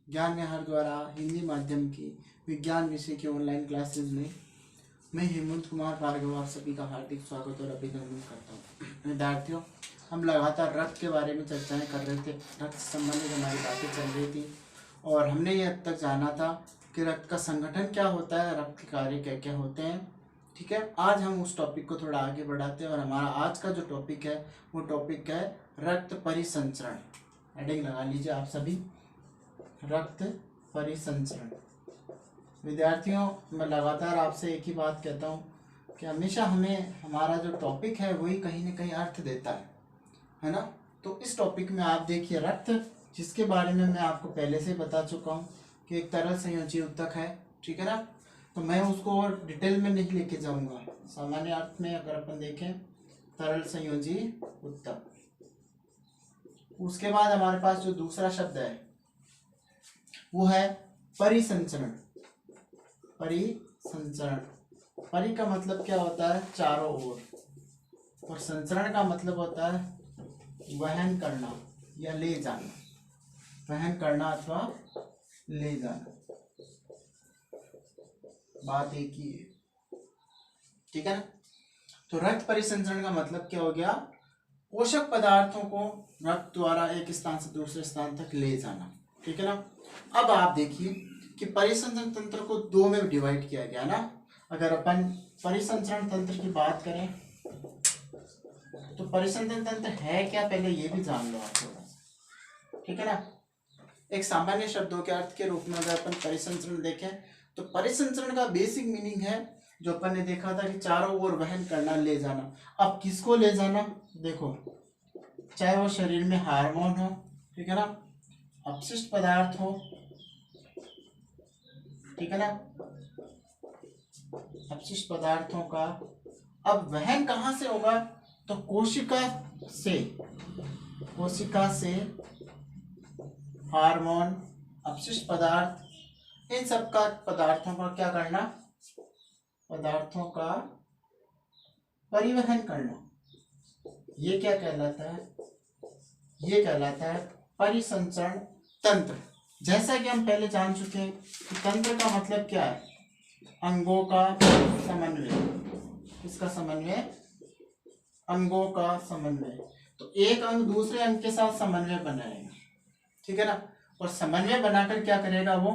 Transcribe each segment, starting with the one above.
ज्ञान विहार द्वारा हिंदी माध्यम की विज्ञान विषय की ऑनलाइन क्लासेज में मैं हेमंत कुमार भार्गव आप सभी का हार्दिक स्वागत और अभिनंदन करता हूँ। विद्यार्थियों, हम लगातार रक्त के बारे में चर्चाएं कर रहे थे। रक्त से संबंधित हमारी बातें चल रही थी और हमने ये अब तक जाना था कि रक्त का संगठन क्या होता है, रक्त के कार्य क्या क्या होते हैं। ठीक है, आज हम उस टॉपिक को थोड़ा आगे बढ़ाते हैं और हमारा आज का जो टॉपिक है वो टॉपिक है रक्त परिसंचरण। हेडिंग लगा लीजिए आप सभी, रक्त परिसंचरण। विद्यार्थियों, मैं लगातार आपसे एक ही बात कहता हूँ कि हमेशा हमें हमारा जो टॉपिक है वही कहीं ना कहीं अर्थ देता है ना। तो इस टॉपिक में आप देखिए रक्त, जिसके बारे में मैं आपको पहले से बता चुका हूँ कि एक तरल संयोजी ऊतक है, ठीक है ना। तो मैं उसको और डिटेल में नहीं लेके जाऊँगा। सामान्य अर्थ में अगर अपन देखें तरल संयोजी ऊतक, उसके बाद हमारे पास जो दूसरा शब्द है वो है परिसंचरण। परिसंचरण, परि का मतलब क्या होता है, चारों ओर, और संचरण का मतलब होता है वहन करना या ले जाना, वहन करना अथवा ले जाना, बात एक ही है, ठीक है ना। तो रक्त परिसंचरण का मतलब क्या हो गया, पोषक पदार्थों को रक्त द्वारा एक स्थान से दूसरे स्थान तक ले जाना, ठीक है ना। अब आप देखिए कि परिसंचरण तंत्र को दो में डिवाइड किया गया ना। अगर अपन परिसंचरण तंत्र की बात करें तो परिसंचरण तंत्र है क्या, पहले ये भी जान लो आप थोड़ा सा, ठीक है ना। एक सामान्य शब्दों के अर्थ के रूप में अगर अपन परिसंचरण देखें तो परिसंचरण का बेसिक मीनिंग है जो अपन ने देखा था कि चारों ओर वहन करना, ले जाना। अब किसको ले जाना, देखो, चाहे वो शरीर में हार्मोन हो, ठीक है ना, अपशिष्ट पदार्थ हो, ठीक है ना, अपशिष्ट पदार्थों का अब वहन कहाँ से होगा, तो कोशिका से, कोशिका से हार्मोन, अपशिष्ट पदार्थ, इन सब का पदार्थों का क्या करना, पदार्थों का परिवहन करना, ये क्या कहलाता है, ये कहलाता है परिसंचरण तंत्र। जैसा कि हम पहले जान चुके हैं कि तंत्र का मतलब क्या है, अंगों का समन्वय, इसका समन्वय, अंगों का समन्वय। तो एक अंग दूसरे अंग के साथ समन्वय बनाएगा, ठीक है ना, और समन्वय बनाकर क्या करेगा, वो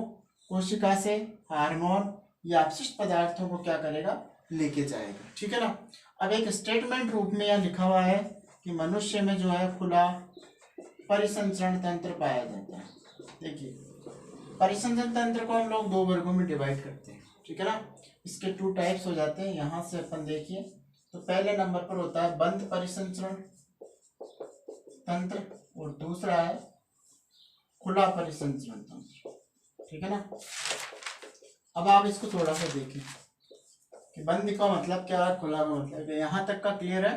कोशिका से हार्मोन या अपशिष्ट पदार्थों को क्या करेगा, लेके जाएगा, ठीक है ना। अब एक स्टेटमेंट रूप में यह लिखा हुआ है कि मनुष्य में जो है खुला परिसंचरण तंत्र पाया जाता है। देखिए, परिसंचरण तंत्र को हम लोग दो वर्गों में डिवाइड करते हैं, ठीक है ना। इसके टू टाइप्स हो जाते हैं। यहां से अपन देखिए तो पहले नंबर पर होता है बंद परिसंचरण तंत्र और दूसरा है खुला परिसंचरण तंत्र, ठीक है ना। अब आप इसको थोड़ा सा देखें कि बंद का मतलब क्या है, खुला का मतलब क्या। यहां तक का क्लियर है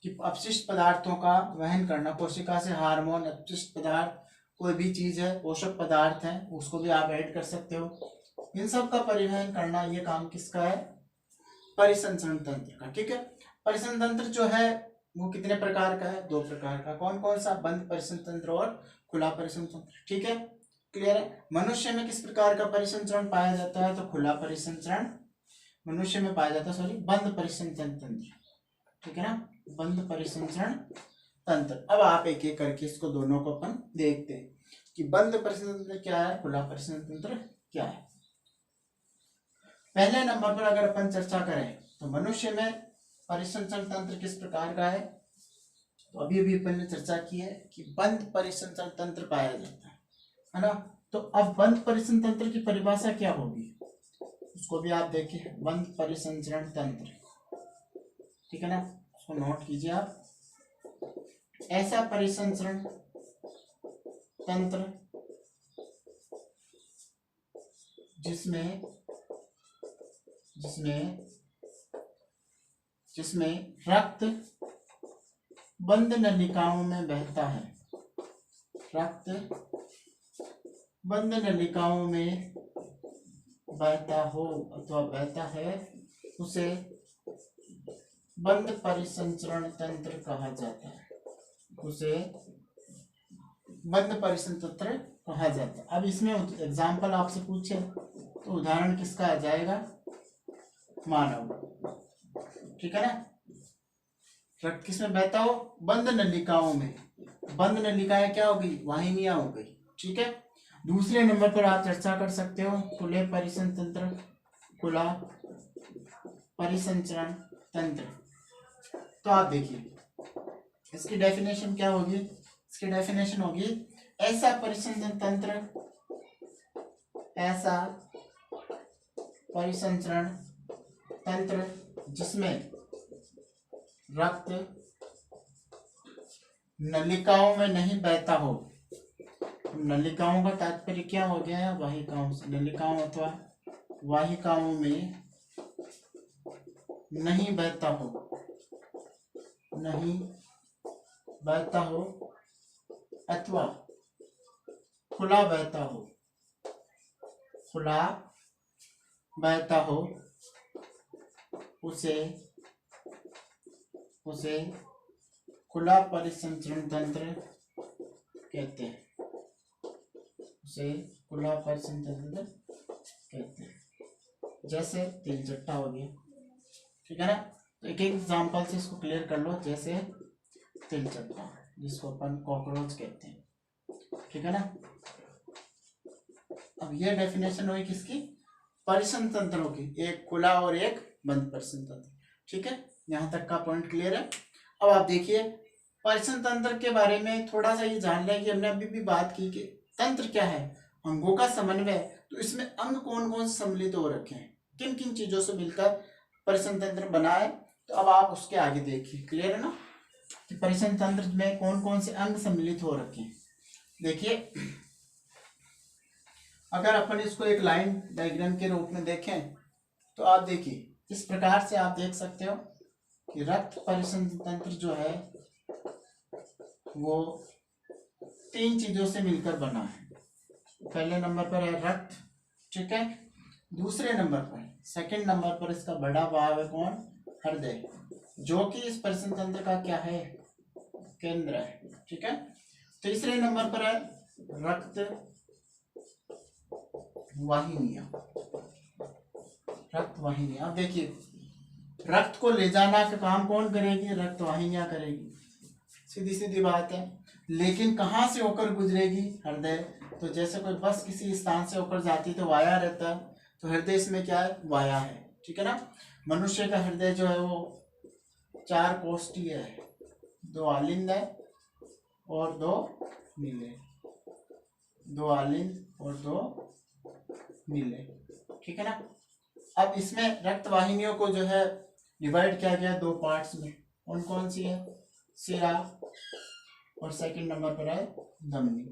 कि अपशिष्ट पदार्थों का वहन करना, कोशिका से हार्मोन, अपशिष्ट पदार्थ, कोई भी चीज है, पोषक पदार्थ है, उसको भी आप ऐड कर सकते हो, इन सब का परिवहन करना, ये काम किसका है, परिसंचरण तंत्र का, ठीक है। परिसंचरण तंत्र जो है वो कितने प्रकार का है, दो प्रकार का। कौन कौन सा, बंद परिसंचरण तंत्र और खुला परिसंचरण तंत्र, ठीक है, क्लियर है। मनुष्य में किस प्रकार का परिसंचरण पाया जाता है, तो खुला परिसंचरण मनुष्य में पाया जाता है, सॉरी, बंद परिसंचरण तंत्र, ठीक है ना, बंद परिसंचरण तंत्र। अब आप एक एक करके इसको दोनों को अपन देखते हैं कि बंद परिसंचरण तंत्र क्या है, खुला परिसंचरण तंत्र क्या है। पहले नंबर पर अगर अपन चर्चा करें तो मनुष्य में परिसंचरण तंत्र किस प्रकार का है, तो अभी अभी अपन ने चर्चा की है कि बंद परिसंचरण तंत्र पाया जाता है ना। तो अब बंद परिसंचरण तंत्र की परिभाषा क्या होगी, उसको भी आप देखिए, बंद परिसंचरण तंत्र, ठीक है ना, उसको नोट कीजिए आप। ऐसा परिसंचरण तंत्र जिसमें जिसमें जिसमें रक्त बंद नलिकाओं में बहता है, रक्त बंद नलिकाओं में बहता हो अथवा बहता है, उसे बंद परिसंचरण तंत्र कहा जाता है, उसे बंद परिसंचरण तंत्र कहा जाता है। अब इसमें एग्जाम्पल आपसे पूछे तो उदाहरण किसका आ जाएगा, मानव, ठीक है ना। रक्त किसमें बहता हो, बंद नलिकाओं में। बंद नलिकाएं क्या हो गई, वाहिनियां हो गई, ठीक है। दूसरे नंबर पर आप चर्चा कर सकते हो खुले परिसंचरण तंत्र, खुला परिसंचरण तंत्र। तो आप देखिए इसकी डेफिनेशन क्या होगी, इसकी डेफिनेशन होगी ऐसा परिसंचरण तंत्र, ऐसा परिसंचरण तंत्र जिसमें रक्त नलिकाओं में नहीं बहता हो। नलिकाओं का तात्पर्य क्या हो गया है, वाहिकाओं से। नलिकाओं अथवा वाहिकाओं में नहीं बहता हो, नहीं बहता हो अथवा खुला बहता हो, खुला बहता हो, उसे खुला परिसंचरण तंत्र कहते हैं, उसे खुला परिसंचरण तंत्र कहते हैं। जैसे तिलचट्टा हो गया, ठीक है ना। तो एक एग्जांपल से इसको क्लियर कर लो, जैसे तिलचट्टा जिसको अपन कॉकरोच कहते हैं, ठीक है ना। अब ये डेफिनेशन हुई किसकी, परिसंचरण तंत्रों की, एक खुला और एक बंद परिसंचरण तंत्र, ठीक है। यहाँ तक का पॉइंट क्लियर है। अब आप देखिए परिसंचरण तंत्र के बारे में थोड़ा सा ये जान लें कि हमने अभी भी बात की कि तंत्र क्या है, अंगों का समन्वय। तो इसमें अंग कौन कौन से सम्मिलित हो रखे हैं, किन किन चीजों से मिलकर परिसंचरण तंत्र बना है। तो अब आप उसके आगे देखिए, क्लियर है ना, कि परिसंचरण तंत्र में कौन कौन से अंग सम्मिलित हो रखे हैं। देखिए अगर अपन इसको एक लाइन डायग्राम के रूप में देखें तो आप देखिए इस प्रकार से आप देख सकते हो कि रक्त परिसंचरण तंत्र जो है वो 3 चीजों से मिलकर बना है। पहले नंबर पर है रक्त, ठीक है। दूसरे नंबर पर, सेकंड नंबर पर इसका बड़ा भाव है कौन, हृदय, जो कि इस परिसंचरण तंत्र का क्या है, केंद्र है, ठीक है। तीसरे नंबर पर है रक्त वाहिनियां, रक्त वाहिनियां। अब देखिए रक्त को ले जाना का काम कौन करेगी, रक्त वाहिनियां करेगी, सीधी सीधी बात है। लेकिन कहाँ से होकर गुजरेगी, हृदय। तो जैसे कोई बस किसी स्थान से होकर जाती है तो वाया रहता है, तो हृदय इसमें क्या है, वाया है, ठीक है ना। मनुष्य का हृदय जो है वो 4 कोष्ठीय है, 2 आलिंद है और 2 नीले, 2 आलिंद और 2 नीले, ठीक है ना। अब इसमें रक्त वाहिनियों को जो है डिवाइड किया गया 2 पार्ट्स में, कौन कौन सी है, सिरा और सेकंड नंबर पर है धमनी,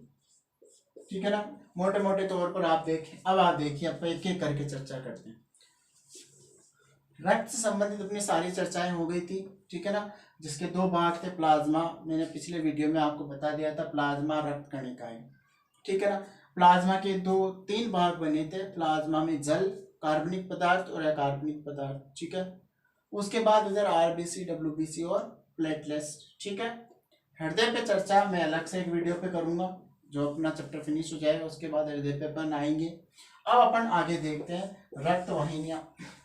ठीक है ना। मोटे मोटे तौर पर आप देखें। अब आप देखिए आप एक एक करके चर्चा करते हैं। रक्त से संबंधित अपनी सारी चर्चाएं हो गई थी, ठीक है ना। जिसके 2 भाग थे, प्लाज्मा, मैंने पिछले वीडियो में आपको बता दिया था, प्लाज्मा रक्त कणिकाएं, ठीक है ना। प्लाज्मा के 3 भाग बने थे, प्लाज्मा में जल, कार्बनिक पदार्थ और अकार्बनिक पदार्थ, ठीक है। उसके बाद उधर आरबीसी, डब्ल्यूबीसी और प्लेटलेट्स, ठीक है। हृदय पे चर्चा मैं अलग से एक वीडियो पे करूंगा, जो अपना चैप्टर फिनिश हो जाएगा उसके बाद हृदय पे अपन आएंगे। अब अपन आगे देखते हैं रक्त वाहिनियां।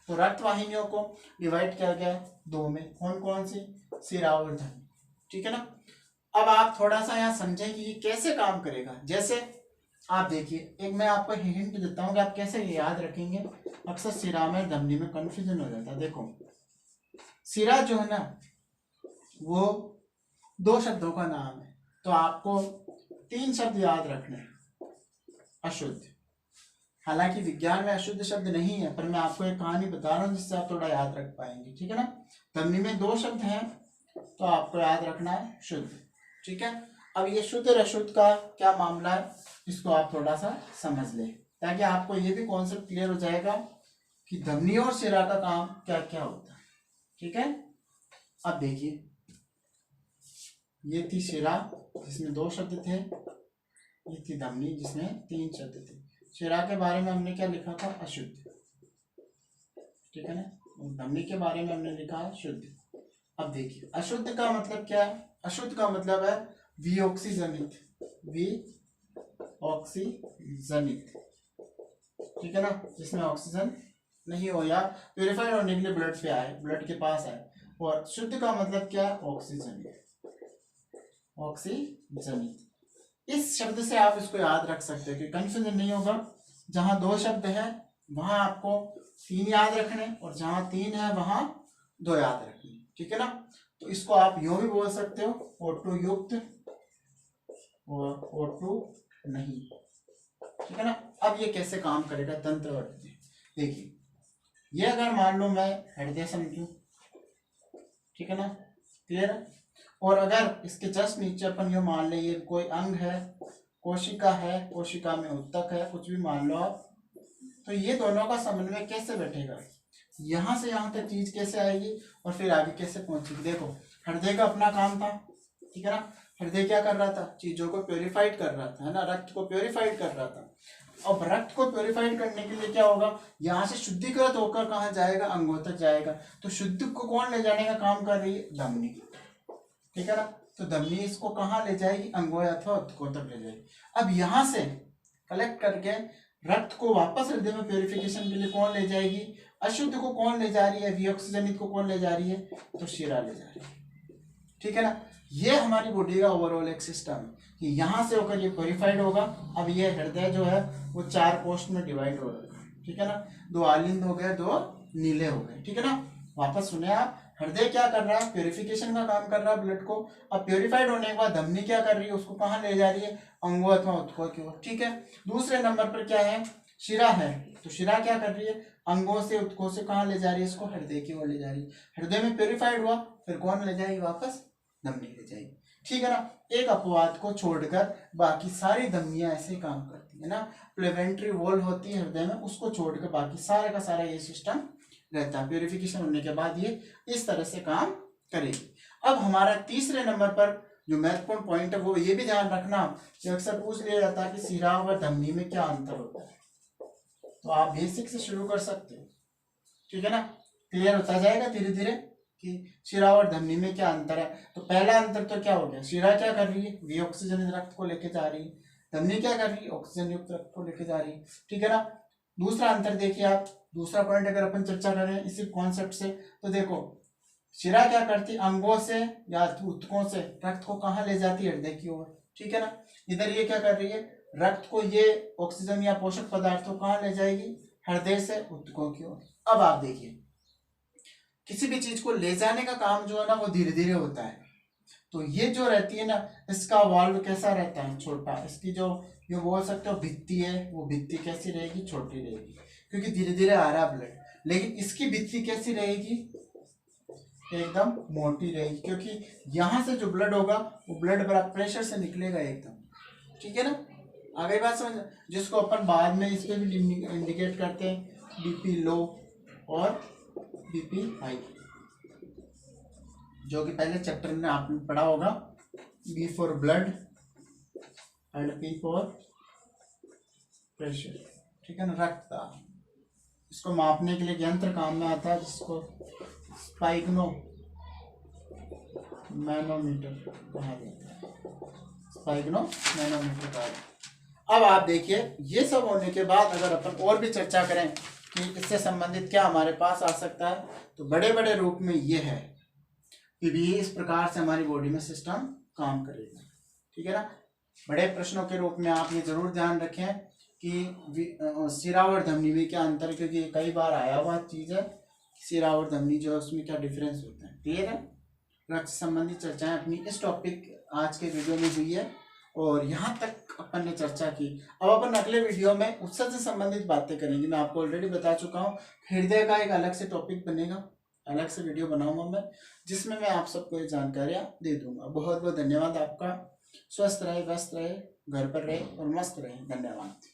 तो रक्त वाहिनियों को डिवाइड किया गया है 2 में, कौन कौन सी, सिरा और धमनी, ठीक है ना। अब आप थोड़ा सा यहाँ समझें कि ये कैसे काम करेगा। जैसे आप देखिए, एक मैं आपको हिंट देता हूँ कि आप कैसे याद रखेंगे। अक्सर सिरा में धमनी में कंफ्यूजन हो जाता है। देखो सिरा जो है ना वो 2 शब्दों का नाम है, तो आपको 3 शब्द याद रखने हैं। अशुद्ध, हालांकि विज्ञान में अशुद्ध शब्द नहीं है, पर मैं आपको एक कहानी बता रहा हूँ जिससे आप थोड़ा याद रख पाएंगे, ठीक है ना। धमनी में 2 शब्द हैं तो आपको याद रखना है शुद्ध, ठीक है। अब ये शुद्ध और अशुद्ध का क्या मामला है, इसको आप थोड़ा सा समझ लें, ताकि आपको ये भी कॉन्सेप्ट क्लियर हो जाएगा कि धमनी और सिरा का काम क्या क्या होता है, ठीक है। अब देखिए ये थी सिरा जिसमें 2 शब्द थे, ये थी धमनी जिसमें 3 शब्द थे। सिरा के बारे में हमने क्या लिखा था, अशुद्ध, ठीक है ना। धमनी के बारे में हमने लिखा है शुद्ध। अब देखिए अशुद्ध का मतलब क्या है, अशुद्ध का मतलब है वियोक्सी जनित, वियोक्सी ऑक्सीजनित, ठीक है ना, जिसमें ऑक्सीजन नहीं हो या प्योरीफाइड होने के लिए ब्लड पे आए, ब्लड के पास आए। और शुद्ध का मतलब क्या है, ऑक्सीजनित, ऑक्सीजनित। इस शब्द से आप इसको याद रख सकते हैं कि कंफ्यूजन नहीं होगा। जहां 2 शब्द है वहां आपको 3 याद रखने, और जहां 3 है वहां 2 याद रखने, ठीक है ना। तो इसको आप यूं भी बोल सकते हो, O2 युक्त और O2 नहीं, ठीक है ना। अब ये कैसे काम करेगा तंत्रवर्ती, देखिए ये अगर मान लो मैं हृदय समझूं, ठीक है ना, क्लियर है। और अगर इसके जस्ट नीचे अपन ये मान ले ये कोई अंग है, कोशिका है, कोशिका में उत्तक है, कुछ भी मान लो आप, तो ये दोनों का समन्वय कैसे बैठेगा, यहां से यहां तक चीज कैसे आएगी और फिर आगे कैसे पहुंचेगी। देखो हृदय का अपना काम था, ठीक है ना, हृदय क्या कर रहा था, चीजों को प्योरीफाइड कर रहा था, है ना, रक्त को प्योरीफाइड कर रहा था। अब रक्त को प्योरीफाइड करने के लिए क्या होगा, यहाँ से शुद्धिकृत होकर कहाँ जाएगा, अंगों तक जाएगा। तो शुद्ध को कौन ले जाने का काम कर रही है, धमनी, ठीक है ना। तो धमनी इसको कहाँ ले जाएगी, अंगों अथवा उत्तकों तक ले जाएगी। अब यहाँ से कलेक्ट करके रक्त को वापस हृदय में प्योरिफिकेशन के लिए कौन ले जाएगी, अशुद्ध को कौन ले जा रही है, विऑक्सीजनित को कौन ले जा रही है, तो शिरा ले जा रही है, ठीक है ना। ये हमारी बॉडी का ओवरऑल एक सिस्टम है कि यहाँ से होकर ये प्योरीफाइड होगा। अब ये हृदय जो है वो 4 पोस्ट में डिवाइड हो रहा है, ठीक है ना, 2 आलिंद हो गए, 2 नीले हो गए, ठीक है ना। वापस सुने आप, हृदय क्या कर रहा है, प्योरिफिकेशन का काम कर रहा है ब्लड को। अब प्योरीफाइड होने के बाद धमनी क्या कर रही है, उसको कहाँ ले जा रही है, अंगों अथवा उत्तकों की ओर, ठीक है। दूसरे नंबर पर क्या है, शिरा है, तो शिरा क्या कर रही है, अंगों से उत्तकों से कहाँ ले जा रही है, इसको हृदय की ओर ले जा रही है। हृदय में प्योरीफाइड हुआ, फिर कौन ले जाएगी, वापस धमनी ले जाएगी, ठीक है ना। एक अपवाद को छोड़कर बाकी सारी धमनियां ऐसे काम करती है ना, प्लेवेंट्री वॉल होती है हृदय में, उसको छोड़कर बाकी सारे का सारा ये सिस्टम रहता है। प्योरिफिकेशन होने के बाद ये इस तरह से काम करेगी। अब हमारा तीसरे नंबर पर जो महत्वपूर्ण पॉइंट है वो ये भी ध्यान रखना कि अक्सर पूछ लिया जाता है कि शिरा और धमनी में क्या अंतर होता है। तो आप बेसिक से शुरू कर सकते हो, ठीक है ना, क्लियर होता जाएगा धीरे धीरे कि शिरा और धमनी में क्या अंतर है। तो पहला अंतर तो क्या हो गया, शिरा क्या कर रही है, विऑक्सीजनित रक्त को लेके जा रही है, धमनी क्या कर रही है, ऑक्सीजन युक्त रक्त को लेके जा रही है, ठीक है ना। दूसरा अंतर देखिए आप, दूसरा पॉइंट अगर अपन चर्चा करें इसी कॉन्सेप्ट से, तो देखो शिरा क्या करती है, अंगों से या उत्तकों से रक्त को कहाँ ले जाती है, हृदय की ओर, ठीक है ना। इधर ये क्या कर रही है, रक्त को ये ऑक्सीजन या पोषक पदार्थों कहाँ ले जाएगी, हृदय से उत्तकों की ओर। अब आप देखिए किसी भी चीज को ले जाने का काम जो है ना वो धीरे धीरे होता है। तो ये जो रहती है ना, इसका वाल्व कैसा रहता है, छोटा। इसकी जो ये बोल सकते हो भित्ति है, वो भित्ति कैसी रहेगी, छोटी रहेगी, क्योंकि धीरे धीरे आ रहा है ब्लड। लेकिन इसकी भित्ति कैसी रहेगी, एकदम मोटी रहेगी, क्योंकि यहाँ से जो ब्लड होगा वो ब्लड बड़ा प्रेशर से निकलेगा एकदम, ठीक है ना। आगे बात समझ, जिसको अपन बाद में इस पे भी इंडिकेट करते हैं, बीपी लो और बीपी हाई, जो कि पहले चैप्टर में आपने पढ़ा होगा। B for blood and P for pressure, ठीक है ना, रक्तदाब। इसको मापने के लिए यंत्र काम में आता है जिसको स्पाइग्नो मैनोमीटर कहा जाता है, स्पाइग्नो मैनोमीटर कहा जाता है। अब आप देखिए ये सब होने के बाद अगर अपन और भी चर्चा करें कि इससे संबंधित क्या हमारे पास आ सकता है, तो बड़े बड़े रूप में ये है कि भी इस प्रकार से हमारी बॉडी में सिस्टम काम करेगा, ठीक है ना। बड़े प्रश्नों के रूप में आप ये जरूर ध्यान रखें कि शिरा और धमनी में क्या अंतर, क्योंकि कई बार आया हुआ चीज है, शिरा और धमनी जो है उसमें क्या डिफरेंस होता है, क्लियर है। रक्त संबंधी चर्चाएं अपनी इस टॉपिक आज के वीडियो में हुई है और यहाँ तक अपन ने चर्चा की। अब अपन अगले वीडियो में उत्सव से संबंधित बातें करेंगे। मैं आपको ऑलरेडी बता चुका हूँ, हृदय का एक अलग से टॉपिक बनेगा, अलग से वीडियो बनाऊंगा मैं, जिसमें मैं आप सबको ये जानकारियां दे दूंगा। बहुत बहुत धन्यवाद आपका। स्वस्थ रहे, व्यस्त रहे, घर पर रहे और मस्त रहे। धन्यवाद।